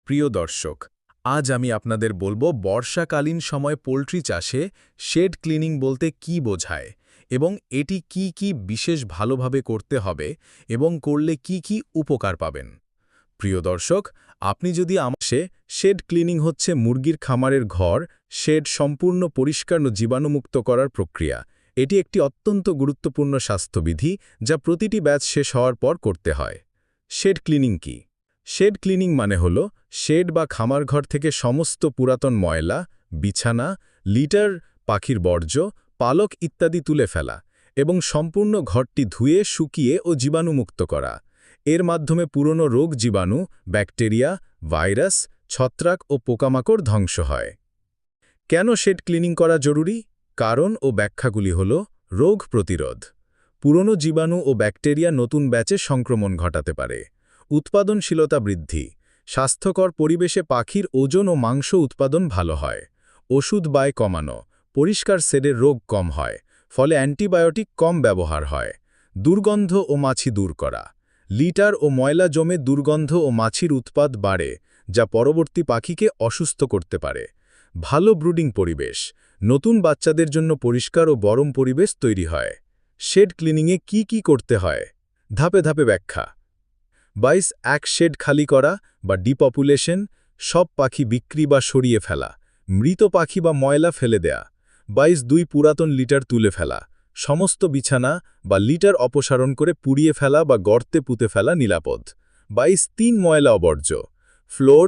প্রিয় দর্শক, আজ আমি আপনাদের বলবো বর্ষাকালীন সময় পোল্ট্রি চাষে শেড ক্লিনিং বলতে কি বোঝায় এবং এটি কি কি বিশেষ ভালোভাবে করতে হবে এবং করলে কি কি উপকার পাবেন। প্রিয় দর্শক, আপনি যদি শেড ক্লিনিং হচ্ছে মুরগির খামারের ঘর শেড সম্পূর্ণ পরিষ্কার ও জীবাণুমুক্ত করার প্রক্রিয়া। এটি একটি অত্যন্ত গুরুত্বপূর্ণ স্বাস্থ্যবিধি যা প্রতিটি ব্যাচ শেষ হওয়ার পর করতে হয়। শেড ক্লিনিং কি? শেড ক্লিনিং মানে হল শেড বা খামারঘর থেকে সমস্ত পুরাতন ময়লা, বিছানা, লিটার, পাখির বর্জ্য, পালক ইত্যাদি তুলে ফেলা এবং সম্পূর্ণ ঘরটি ধুয়ে শুকিয়ে ও জীবাণুমুক্ত করা। এর মাধ্যমে পুরনো রোগ জীবাণু, ব্যাকটেরিয়া, ভাইরাস, ছত্রাক ও পোকামাকড় ধ্বংস হয়। কেন শেড ক্লিনিং করা জরুরি? কারণ ও ব্যাখ্যাগুলি হল রোগ প্রতিরোধ। পুরনো জীবাণু ও ব্যাকটেরিয়া নতুন ব্যাচে সংক্রমণ ঘটাতে পারে। উৎপাদনশীলতা বৃদ্ধি। স্বাস্থ্যকর পরিবেশে পাখির ওজন ও মাংস উৎপাদন ভালো হয়। ওষুধ ব্যয় কমানো। পরিষ্কার শেডের রোগ কম হয়, ফলে অ্যান্টিবায়োটিক কম ব্যবহার হয়। দুর্গন্ধ ও মাছি দূর করা। লিটার ও ময়লা জমে দুর্গন্ধ ও মাছির উৎপাদ বাড়ে, যা পরবর্তী পাখিকে অসুস্থ করতে পারে। ভালো ব্রুডিং পরিবেশ। নতুন বাচ্চাদের জন্য পরিষ্কার ও গরম পরিবেশ তৈরি হয়। শেড ক্লিনিংয়ে কি কি করতে হয়? ধাপে ধাপে ব্যাখ্যা। 22 শেড খালি করা বা ডিপপুলেশন, সব পাখি বিক্রি বা সরিয়ে ফেলা, মৃত পাখি বা ময়লা ফেলে দেয়া। 22 পুরাতন লিটার তুলে ফেলা, সমস্ত বিছানা বা লিটার অপসারণ করে পুড়িয়ে ফেলা বা গর্তে পুঁতে ফেলা নিরাপদ। 22 ময়লা অবর্জ্য, ফ্লোর